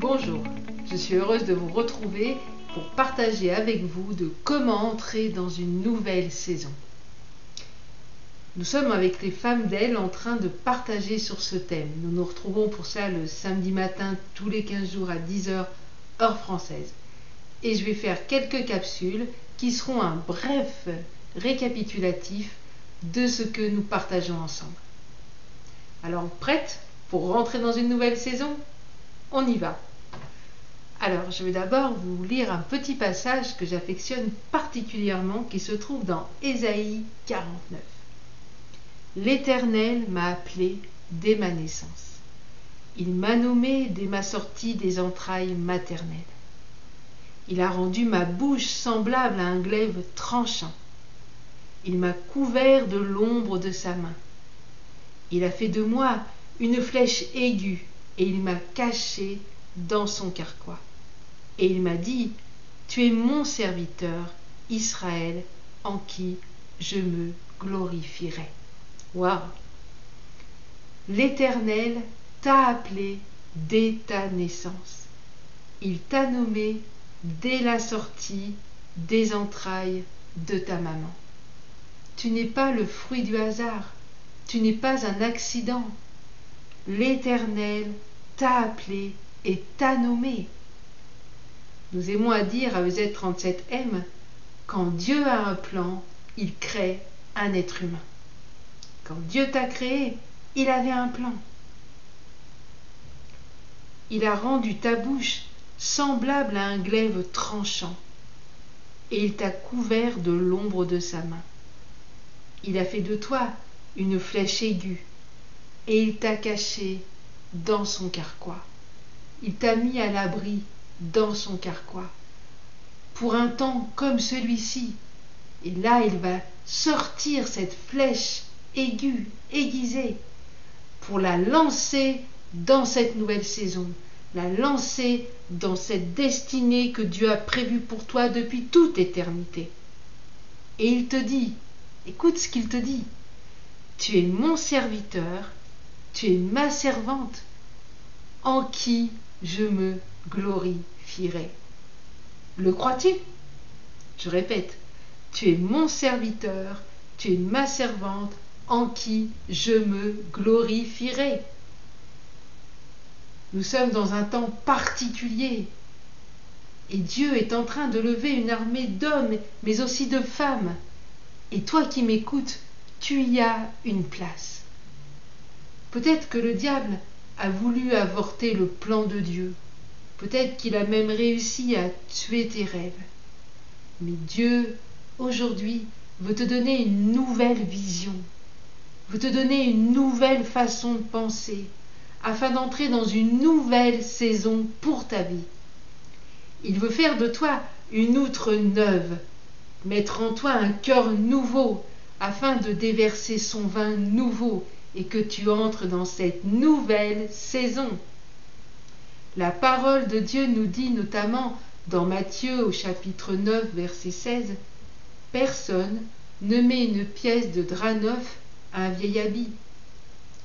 Bonjour, je suis heureuse de vous retrouver pour partager avec vous de comment entrer dans une nouvelle saison. Nous sommes avec les femmes d'Elle en train de partager sur ce thème. Nous nous retrouvons pour ça le samedi matin tous les 15 jours à 10h heure française. Et je vais faire quelques capsules qui seront un bref récapitulatif de ce que nous partageons ensemble. Alors, prête pour rentrer dans une nouvelle saison ? On y va. Alors, je vais d'abord vous lire un petit passage que j'affectionne particulièrement qui se trouve dans Ésaïe 49. L'Éternel m'a appelé dès ma naissance. Il m'a nommé dès ma sortie des entrailles maternelles. Il a rendu ma bouche semblable à un glaive tranchant. Il m'a couvert de l'ombre de sa main. Il a fait de moi une flèche aiguë et il m'a caché dans son carquois. Et il m'a dit, tu es mon serviteur, Israël, en qui je me glorifierai. Waouh! L'Éternel t'a appelé dès ta naissance. Il t'a nommé dès la sortie des entrailles de ta maman. Tu n'es pas le fruit du hasard, tu n'es pas un accident. L'Éternel t'a appelé et t'a nommé. Nous aimons à dire à EZ37M, quand Dieu a un plan, il crée un être humain. Quand Dieu t'a créé, il avait un plan. Il a rendu ta bouche semblable à un glaive tranchant, et il t'a couvert de l'ombre de sa main. Il a fait de toi une flèche aiguë, et il t'a caché dans son carquois. Il t'a mis à l'abri dans son carquois, pour un temps comme celui-ci. Et là, il va sortir cette flèche aiguë, aiguisée, pour la lancer dans cette nouvelle saison, la lancer dans cette destinée que Dieu a prévue pour toi depuis toute éternité. Et il te dit, écoute ce qu'il te dit, tu es mon serviteur, tu es ma servante, en qui je me glorifierai. Le crois-tu ? Je répète, tu es mon serviteur, tu es ma servante, en qui je me glorifierai. Nous sommes dans un temps particulier, et Dieu est en train de lever une armée d'hommes, mais aussi de femmes. Et toi qui m'écoutes, tu y as une place. Peut-être que le diable a voulu avorter le plan de Dieu. Peut-être qu'il a même réussi à tuer tes rêves. Mais Dieu, aujourd'hui, veut te donner une nouvelle vision, veut te donner une nouvelle façon de penser, afin d'entrer dans une nouvelle saison pour ta vie. Il veut faire de toi une outre neuve, mettre en toi un cœur nouveau, afin de déverser son vin nouveau et que tu entres dans cette nouvelle saison. La parole de Dieu nous dit notamment dans Matthieu au chapitre 9 verset 16, « Personne ne met une pièce de drap neuf à un vieil habit,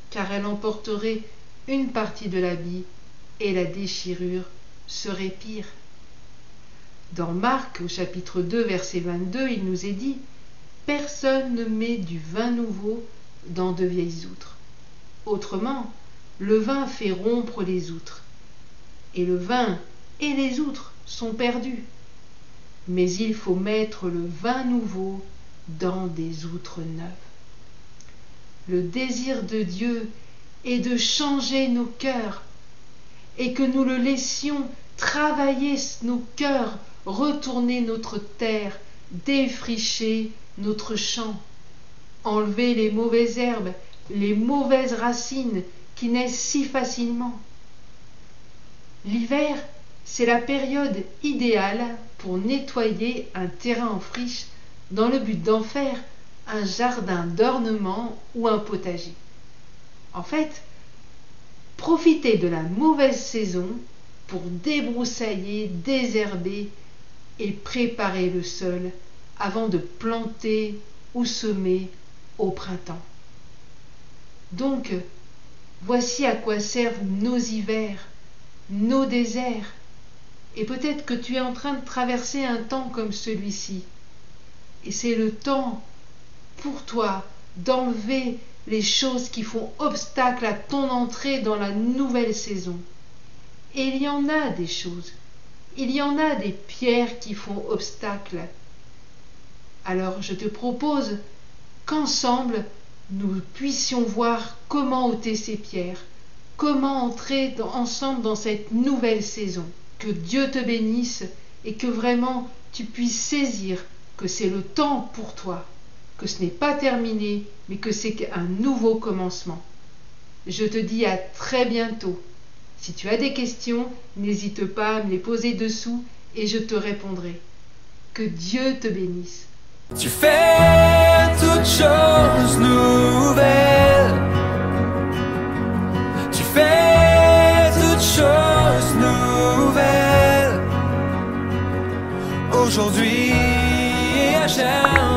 car elle emporterait une partie de l'habit et la déchirure serait pire. » Dans Marc au chapitre 2 verset 22, il nous est dit, « Personne ne met du vin nouveau dans de vieilles outres. Autrement, le vin fait rompre les outres, et le vin et les outres sont perdus. Mais il faut mettre le vin nouveau dans des outres neuves. » Le désir de Dieu est de changer nos cœurs, et que nous le laissions travailler nos cœurs, retourner notre terre, défricher notre champ, enlever les mauvaises herbes, les mauvaises racines qui naissent si facilement. L'hiver, c'est la période idéale pour nettoyer un terrain en friche dans le but d'en faire un jardin d'ornement ou un potager. En fait, profitez de la mauvaise saison pour débroussailler, désherber et préparer le sol avant de planter ou semer au printemps. Donc, voici à quoi servent nos hivers, nos déserts. Et peut-être que tu es en train de traverser un temps comme celui-ci. Et c'est le temps pour toi d'enlever les choses qui font obstacle à ton entrée dans la nouvelle saison. Et il y en a des choses. Il y en a des pierres qui font obstacle. Alors je te propose qu'ensemble, nous puissions voir comment ôter ces pierres, comment entrer ensemble dans cette nouvelle saison. Que Dieu te bénisse et que vraiment tu puisses saisir que c'est le temps pour toi, que ce n'est pas terminé, mais que c'est un nouveau commencement. Je te dis à très bientôt. Si tu as des questions, n'hésite pas à me les poser dessous et je te répondrai. Que Dieu te bénisse. Tu fais toutes choses nouvelles. Tu fais toutes choses nouvelles. Aujourd'hui et à jamais.